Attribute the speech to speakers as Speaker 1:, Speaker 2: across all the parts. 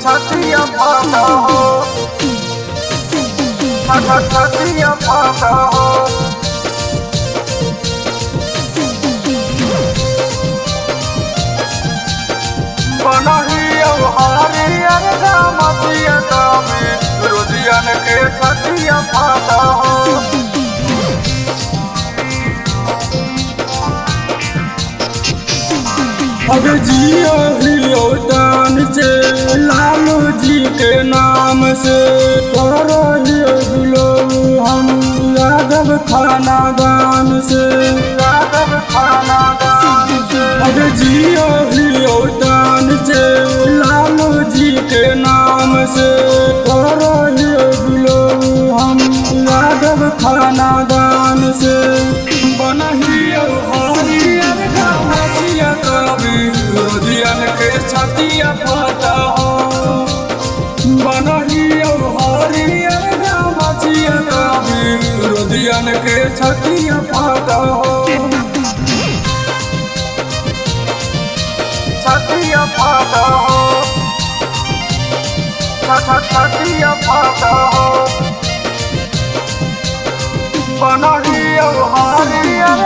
Speaker 1: छतिया फाटा हो, छतिया फाटा हो। बनही हरियर मतिया दामे रुदियन के छतिया फाटा हो।
Speaker 2: अब जियो हियो दान से लालू जी के नाम से करो हियो दिलो हम यादव खाना दान से,
Speaker 1: यादव खाना दान से।
Speaker 2: अब जियो हियो दान से लालू जी के नाम से करो हियो दिलो हम यादव खाना दान से। बनहियो हरियर मतिया दामे रुदियन के छतिया फाटा हो। बनहियो हरियर मतिया दामे रुदियन के छतिया फाटा हो।
Speaker 1: छतिया फाटा हो, छतिया फाटा हो। बनही हरियर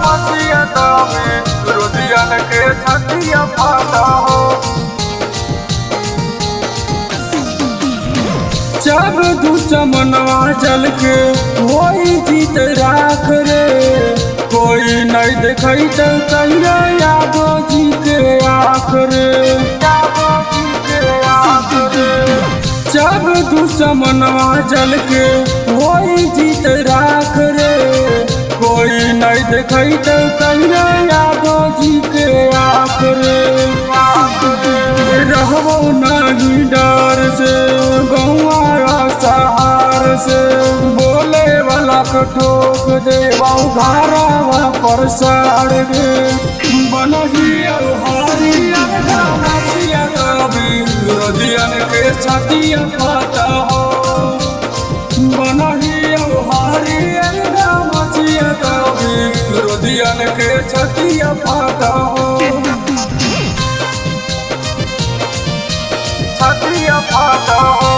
Speaker 1: मतिया दामे रुदियन के छतिया फाटा हो।
Speaker 2: जब दुश्मनवा जल के होई जीत राख रे, कोई नहीं देखई तो कहिया यादव जी के आखरे,
Speaker 1: यादव जी के आखरे।
Speaker 2: जब दुश्मनवा जल के होई जीत राख रे, कोई नहीं देखई तो कहिया यादव जी के आखरे। रहबो नहीं डर से गौआ सहार से, बोले वाला को ठोक देवा घरवा पर साड़ गे। बनही हरियर मतिया दामे रुदियन के छतिया फाटा हो। बनही हरियर मतिया दामे रुदियन के छतिया फाटा हो।
Speaker 1: छतिया फाटा हो,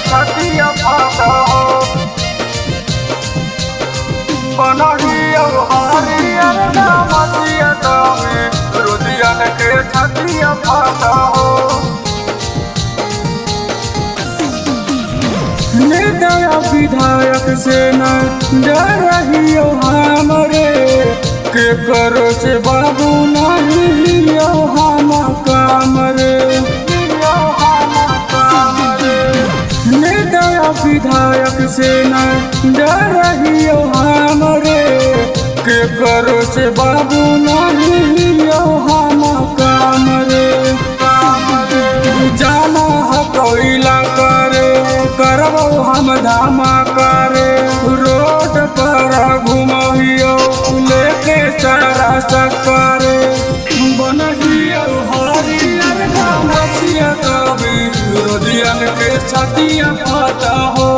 Speaker 1: छतिया फाटा हो। बनही हरियर मतिया दामे रुदियन के छतिया फाटा हो।
Speaker 2: नेता विधायक से न डर रहियो हमरे, के करो से बाबू नहीं लियो हम काम रे,
Speaker 1: लियो हम काम रे।
Speaker 2: नेता विधायक से न डर रहियो हमरे, के करो से बाबू नहीं लियो हम काम रे,
Speaker 1: काम रे।
Speaker 2: जाना है कोयला करे करबो हम धामा करे, रोड पर घुमहियो लेके सारा सकरे। बनहियो हरियर मतिया दामे रुदियन के छतिया फाटा हो।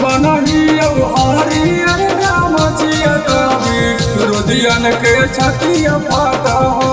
Speaker 2: बनहियो हरियर मतिया दामे रुदियन के छतिया फाटा हो।